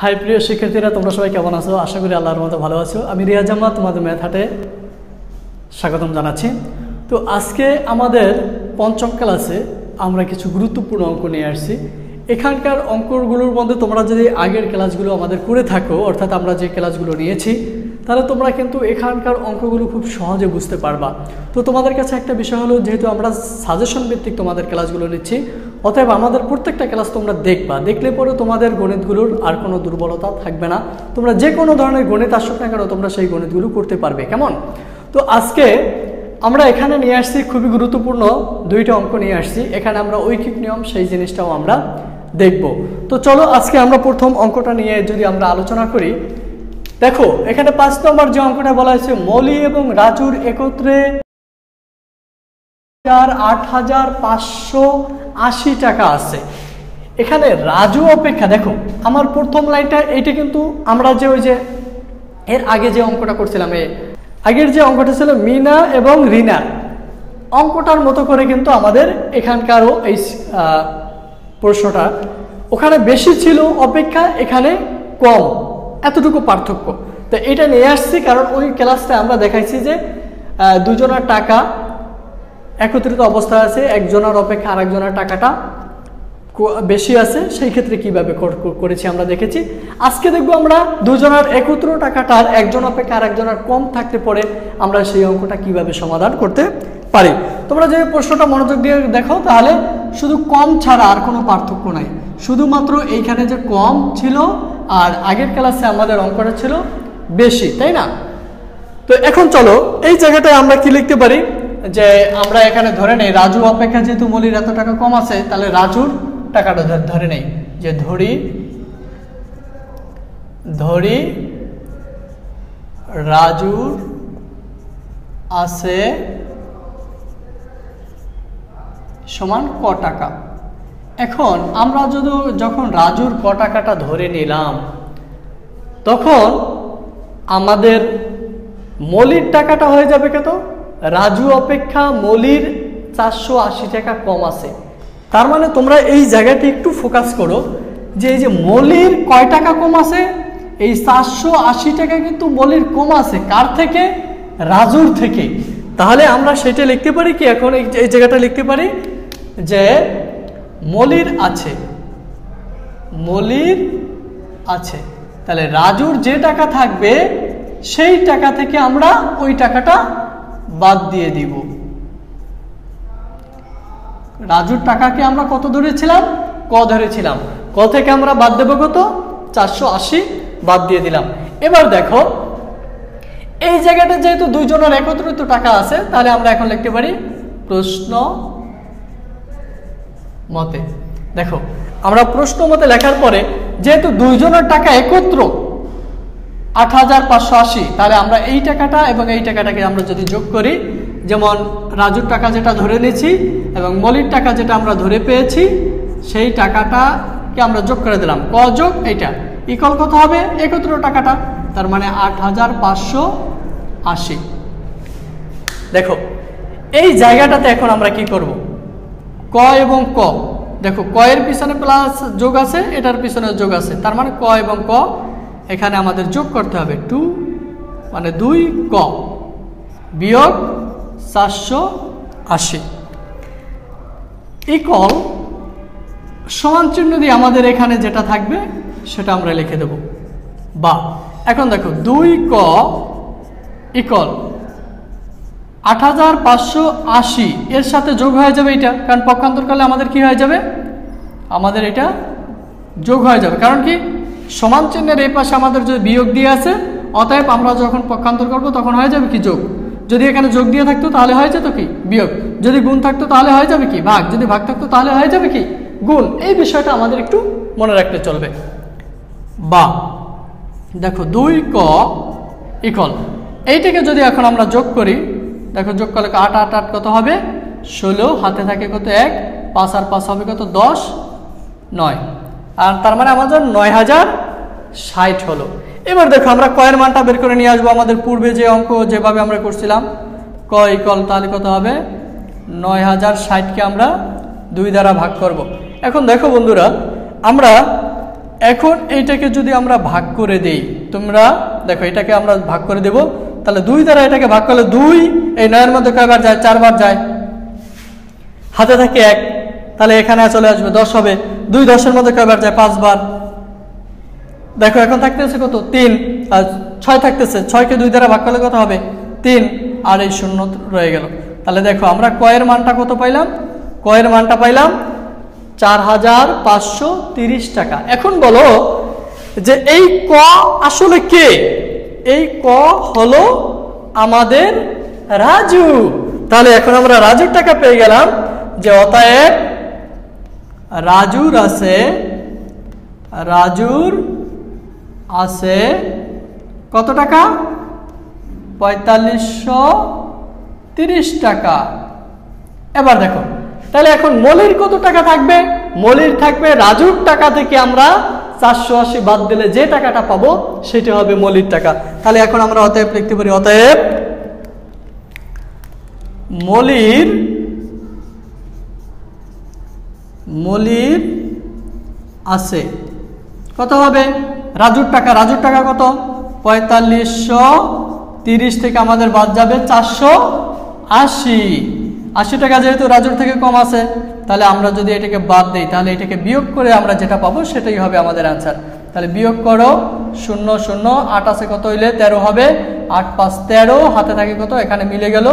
High প্রিয় শিক্ষার্থীরা, তোমরা সবাই কেমন আছো? আশা করি আল্লাহর মতো ভালো আছো। আমি রিয়াজ জামাত তোমাদের ম্যাথ হাটে স্বাগতম জানাচ্ছি। তো আজকে আমাদের পঞ্চম ক্লাসে আমরা কিছু গুরুত্বপূর্ণ অঙ্ক নিয়ে আসছি। এখানকার অঙ্কগুলোর মধ্যে তোমরা যদি আগের ক্লাসগুলো আমাদের করে থাকো, অর্থাৎ আমরা যে ক্লাসগুলো নিয়েছি, তাহলে তোমরা কিন্তু এখানকার অঙ্কগুলো খুব সহজে বুঝতে পারবা। তো তোমাদের কাছে একটা বিষয় হলো, যেহেতু আমরা সাজেশন ভিত্তিক তোমাদের ক্লাসগুলো নিচ্ছি, অতএব আমাদের প্রত্যেকটা ক্লাস তোমরা দেখবা। দেখলে পরে তোমাদের গণিতগুলোর আর কোনো দুর্বলতা থাকবে না। তোমরা যে কোনো ধরনের গণিত আসুক না কেন, তোমরা সেই গণিতগুলো করতে পারবে। কেমন? তো আজকে আমরা এখানে নিয়ে আসছি খুবই গুরুত্বপূর্ণ দুইটা অঙ্ক নিয়ে আসছি। এখানে আমরা ঐকিক নিয়ম সেই জিনিসটাও আমরা দেখব। তো চলো আজকে আমরা প্রথম অঙ্কটা নিয়ে যদি আমরা আলোচনা করি। দেখো এখানে 5 নম্বর যে অঙ্কটা বলা হয়েছে, মলি এবং রাজুর একত্রে 8,580 টাকা আছে। এখানে রাজু অপেক্ষা, দেখো আমার প্রথম লাইনটা এইটা কিন্তু আমরা যে ওই যে এর আগে যে অঙ্কটা করছিলাম, আগের যে অঙ্কটা ছিল মিনা এবং রিনা, অঙ্কটার মতো করে কিন্তু আমাদের এখানকারও এই প্রশ্নটা ওখানে বেশি ছিল অপেক্ষা এখানে কম, এতটুকু পার্থক্য। তো এটা নিয়ে আসছি কারণ ওই ক্লাসটা আমরা দেখাইছি যে দুজনের টাকা একত্রিত অবস্থায় আছে, একজনের অপেক্ষা আরেকজনের টাকাটা বেশি আছে, সেই ক্ষেত্রে কিভাবে করেছি আমরা দেখেছি। আজকে দেখবো আমরা দুজনের একত্র টাকাটার একজন অপেক্ষা আরেকজনের কম থাকতে পরে আমরা সেই অঙ্কটা কিভাবে সমাধান করতে পারি। তোমরা যে প্রশ্নটা মনোযোগ দিয়ে দেখো, তাহলে শুধু কম ছাড়া আর কোনো পার্থক্য নাই, শুধুমাত্র এইখানে যে কম ছিল আর আগের ক্লাসে আমাদের অঙ্কটা ছিল বেশি, তাই না? তো এখন চলো এই জায়গাটায় আমরা কি লিখতে পারি, যে আমরা এখানে ধরে নেই রাজু অপেক্ষা যেহেতু মলির এত টাকা কম আছে, তাহলে রাজুর টাকাটা ধরে নেই, যে ধরি রাজুর আছে সমান ক টাকা। এখন আমরা যখন রাজুর ক টাকাটা ধরে নিলাম, তখন আমাদের মলির টাকাটা হয়ে যাবে কত? রাজু অপেক্ষা মলির 480 টাকা কম আছে। তার মানে তোমরা এই জায়গাটি একটু ফোকাস করো, যে এই যে মলির কয় টাকা কম আছে, এই 480 টাকা কিন্তু মলির কম আছে কার থেকে? রাজুর থেকে। তাহলে আমরা সেটা লিখতে পারি কি, এখন এই জায়গাটা লিখতে পারি যে মলির আছে, তাহলে রাজুর যে টাকা থাকবে সেই টাকা থেকে আমরা ওই টাকাটা বাদ দিয়ে দিব। রাজুর টাকাকে আমরা কত ধরেছিলাম? ক ধরেছিলাম। ক থেকে আমরা বাদ দেব কত? 480 বাদ দিয়ে দিলাম। এবার দেখো এই জায়গাটা যেহেতু দুইজনের একত্রিত টাকা আছে, তাহলে আমরা এখন লিখতে পারি প্রশ্ন মতে। দেখো আমরা প্রশ্ন মতে লেখার পরে যেহেতু দুইজনের টাকা একত্র 8,580, তাহলে আমরা এই টাকাটা এবং এই টাকাটাকে আমরা যদি যোগ করি, যেমন রাজুর টাকা যেটা ধরে নিয়েছি এবং মলির টাকা যেটা আমরা ধরে পেয়েছি, সেই টাকাটাকে আমরা যোগ করে দিলাম, ক যোগ এইটা ইকুয়াল কত হবে? একত্র টাকাটা, তার মানে 8,580। দেখো এই জায়গাটাতে এখন আমরা কি করব? ক এবং ক, দেখো ক এর পিছনে প্লাস যোগ আছে, এটার পিছনে যোগ আছে, তার মানে ক এবং ক এখানে আমাদের যোগ করতে হবে। 2 মানে 2 ক বিয়োগ 480 ইকুয়াল সমান চিহ্ন দিয়ে আমাদের এখানে যেটা থাকবে সেটা আমরা লিখে দেব। বা এখন দেখো 2 ক ইকুয়াল 8,580, এর সাথে যোগ হয়ে যাবে এটা, কারণ পক্ষান্তর করলে আমাদের কি হয়ে যাবে? আমাদের এটা যোগ হয়ে যাবে। কারণ কি, সমান চিহ্নের এই পাশে আমাদের যদি বিয়োগ দিয়ে আছে, অতএব আমরা যখন পক্ষান্তর করব তখন হয়ে যাবে কি? যোগ। যদি এখানে যোগ দিয়ে থাকতো তাহলে হয়ে যেত কি? বিয়োগ। যদি গুণ থাকতো তাহলে হয়ে যাবে কি? ভাগ। যদি ভাগ থাকতো তাহলে হয়ে যাবে কি? গুণ। এই বিষয়টা আমাদের একটু মনে রাখতে চলবে। বা দেখো 2 ক ইকুয়াল এইটাকে যদি এখন আমরা যোগ করি, দেখো যোগ করলে 8 8 8 কত হবে? 16, হাতে থাকে কত? 1, 5 আর 5 হবে কত? 10, 9, আর তার মানে আমাদের 9,060 হলো। এবার দেখো আমরা কয়ের মানটা বের করে নিয়ে আসবো। আমাদের পূর্বে যে অঙ্ক যেভাবে আমরা করছিলাম, ক ইকুয়াল তাহলে কত হবে? 9,060কে আমরা 2 দ্বারা ভাগ করব। এখন দেখো বন্ধুরা, আমরা এখন এইটাকে যদি আমরা ভাগ করে দেই, তোমরা দেখো এটাকে আমরা ভাগ করে দেব, তাহলে 2 দ্বারা এটাকে ভাগ করলে 2, এই 9 এর মধ্যে কয়বার যায়? 4 বার যায়, হাতে থাকে 1, তাহলে এখানে চলে আসবে 10 হবে। 2 10 এর মধ্যে কয়বার যায়? 5 বার। দেখো এখন থাকতেছে কত? 3, আর 6 থাকতেছে, 6 কে 2 দ্বারা ভাগ করলে কত হবে? 3, আর এই 0 রয়ে গেল। তাহলে দেখো আমরা কয়ের মানটা কত পাইলাম? কয়ের মানটা পাইলাম 4530 টাকা। এখন বলো যে এই ক আসলে কে? এই ক হলো আমাদের রাজু। তাহলে এখন আমরা রাজুর টাকা পেয়ে গেলাম, যে অতএব রাজুর আছে কত টাকা? 4530 টাকা। এবার দেখো তাহলে এখন মলির কত টাকা থাকবে? মলির থাকবে রাজুর টাকা থেকে আমরা 480 বাদ দিলে যে টাকাটা পাবো সেটা হবে মলির টাকা। তাহলে এখন আমরা অতএব লিখতে পারি, অতএব মলির আছে কত হবে? রাজুর টাকা। রাজুর টাকা কত? 4530 থেকে আমাদের বাদ যাবে 480। 80 টাকা যেহেতু রাজুর থেকে কম আছে, তাহলে আমরা যদি এটাকে বাদ দেই, তাহলে এটাকে বিয়োগ করে আমরা যেটা পাবো সেটাই হবে আমাদের অ্যান্সার। তাহলে বিয়োগ করো, 0 0 8 আছে কত হইলে 13 হবে, 8 5 13, হাতে থাকে কত? এখানে মিলে গেল,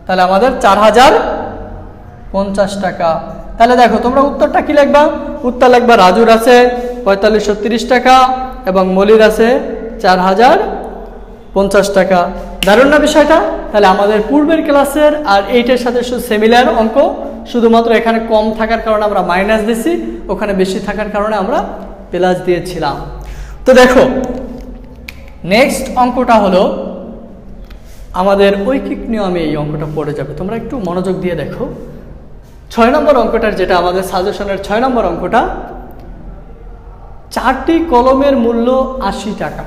তাহলে আমাদের 4050 টাকা। তাহলে দেখো তোমরা উত্তরটা কি লিখবা? উত্তর লিখবা রাজুর আছে 4530 টাকা এবং মলির আছে 4050 টাকা। দারুণ না বিষয়টা? তাহলে আমাদের পূর্বের ক্লাসের আর এইটার সাথে সিমিলার অঙ্ক, শুধুমাত্র এখানে কম থাকার কারণে আমরা মাইনাস দিছি, ওখানে বেশি থাকার কারণে আমরা প্লাস দিয়েছিলাম। তো দেখো নেক্সট অঙ্কটা হলো আমাদের ঐকিক নিয়মে এই অঙ্কটা পড়ে যাবে, তোমরা একটু মনোযোগ দিয়ে দেখো। 6 নম্বর অঙ্কটার, যেটা আমাদের সাজেশনের 6 নম্বর অঙ্কটা, 4টি কলমের মূল্য 80 টাকা।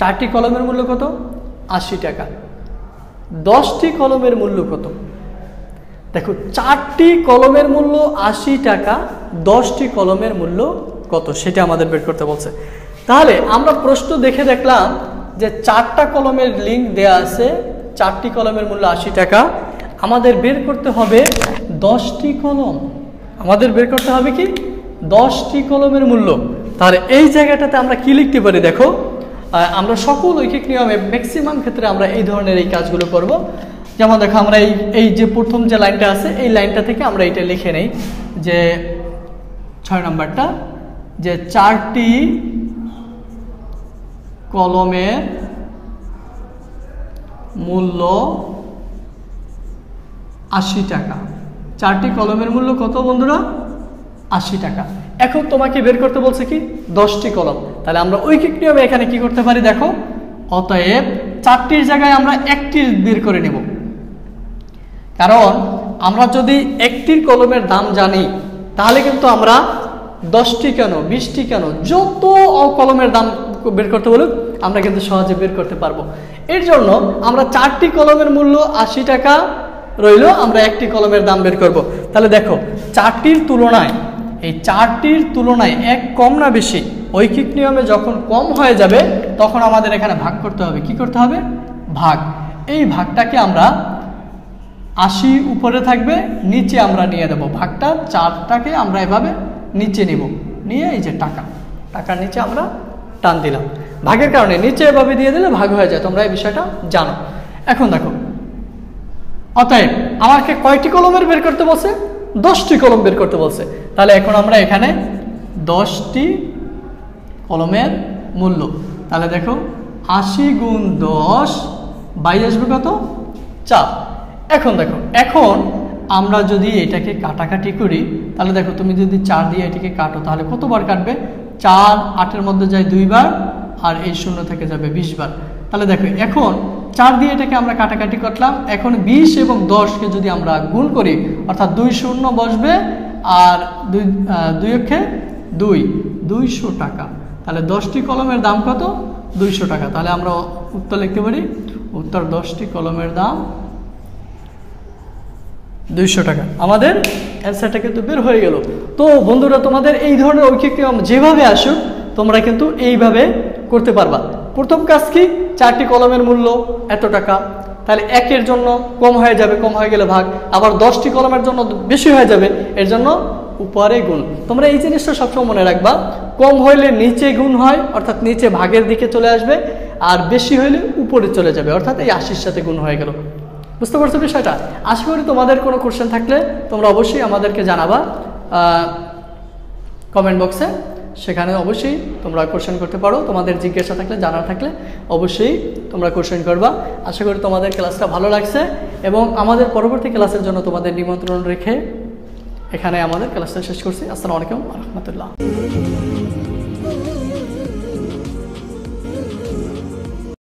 4টি কলমের মূল্য কত? 80 টাকা। 10টি কলমের মূল্য কত? দেখো 4টি কলমের মূল্য 80 টাকা, 10টি কলমের মূল্য কত সেটা আমাদের বের করতে বলছে। তাহলে আমরা প্রশ্ন দেখে দেখলাম যে 4টা কলমের লিঙ্ক দেয়া আছে, 4টি কলমের মূল্য 80 টাকা। আমাদের বের করতে হবে 10টি কলম। আমাদের বের করতে হবে কি? 10টি কলমের মূল্য। তাহলে এই জায়গাটাতে আমরা কি লিখতে পারি? দেখো আমরা সকল ঐকিক নিয়মে ম্যাক্সিমাম ক্ষেত্রে আমরা এই ধরনের এই কাজগুলো করব। যেমন দেখো আমরা এই যে প্রথম যে লাইনটা আছে, এই লাইনটা থেকে আমরা এটা লিখে নেই যে 6 নম্বরটা, যে 4টি কলমের মূল্য 80 টাকা। 4টি কলমের মূল্য কত বন্ধুরা? 80 টাকা। এখন তোমাকে বের করতে বলছে কি? 10টি কলম। তাহলে আমরা ঐকিক নিয়মে এখানে কি করতে পারি? দেখো অতএব 4টির জায়গায় আমরা 1টি বের করে নেব, কারণ আমরা যদি 1টির কলমের দাম জানি তাহলে কিন্তু আমরা 10টি কেন 20টি কেন যত কলমের দাম বের করতে বলুক আমরা কিন্তু সহজে বের করতে পারবো। এর জন্য আমরা 4টি কলমের মূল্য 80 টাকা রইল, আমরা 1টি কলমের দাম বের করব। তাহলে দেখো 4টির তুলনায়, এই 4টির তুলনায় 1 কম না বেশি? ঐকিক নিয়মে যখন কম হয়ে যাবে তখন আমাদের এখানে ভাগ করতে হবে। কি করতে হবে? ভাগ। এই ভাগটাকে আমরা 80 উপরে থাকবে, নিচে আমরা নিয়ে দেব ভাগটা। 4টাকে আমরা এভাবে নিচে নিব, নিয়ে এই যে টাকার নিচে আমরা টান দিলাম। ভাগের কারণে নিচে এভাবে দিয়ে দিলে ভাগ হয়ে যায়, তোমরা এই বিষয়টা জানো। এখন দেখো অতএব আমাকে কয়টি কলমের বের করতে বলছে? 10টি কলম বের করতে বলছে। তাহলে এখন আমরা এখানে 10টি কলমের মূল্য, তাহলে দেখো 80 গুণ 10 22 আসবে কত? 4। এখন দেখো, এখন আমরা যদি এটাকে কাটাকাটি করি তাহলে দেখো তুমি যদি 4 দিয়ে এটাকে কাটো তাহলে কতবার কাটবে? 4 8-এর মধ্যে যায় 2 বার, আর এই 0 থেকে যাবে 20 বার। তাহলে দেখো এখন 4 দিয়ে এটাকে আমরা কাটাকাটি করলাম। এখন 20 এবং 10কে যদি আমরা গুণ করি, অর্থাৎ 2 0 বসবে আর 2 অক্ষে 200 টাকা। তাহলে 10টি কলমের দাম কত? 200 টাকা। তাহলে আমরা উত্তর লিখতে পারি, উত্তর 10টি কলমের দাম 200 টাকা। আমাদের অ্যান্সারটা কিন্তু বের হয়ে গেল। তো বন্ধুরা, তোমাদের এই ধরনের ঐকিক নিয়ম যেভাবে আসুক তোমরা কিন্তু এইভাবে করতে পারবা। প্রথম কাজ কি, 4টি কলমের মূল্য এত টাকা, তাহলে 1-এর জন্য কম হয়ে যাবে, কম হয়ে গেলে ভাগ, আবার 10টি কলমের জন্য বেশি হয়ে যাবে, এর জন্য উপরে গুণ। তোমরা এই জিনিসটা সবসময় মনে রাখবা, কম হইলে নিচে গুণ হয় অর্থাৎ নিচে ভাগের দিকে চলে আসবে, আর বেশি হইলে উপরে চলে যাবে অর্থাৎ এই 80-র সাথে গুণ হয়ে গেল। বুঝতে পারছো বিষয়টা? আশা করি তোমাদের কোনো কোশ্চেন থাকলে তোমরা অবশ্যই আমাদেরকে জানাবা কমেন্ট বক্সে, সেখানে অবশ্যই তোমরা কোশ্চেন করতে পারো। তোমাদের জিজ্ঞাসা থাকলে, জানার থাকলে অবশ্যই তোমরা কোশ্চেন করবা। আশা করি তোমাদের ক্লাসটা ভালো লাগছে এবং আমাদের পরবর্তী ক্লাসের জন্য তোমাদের নিমন্ত্রণ রেখে এখানে আমাদের ক্লাসটা শেষ করছি। আসসালামু আলাইকুম ওয়া রাহমাতুল্লাহ।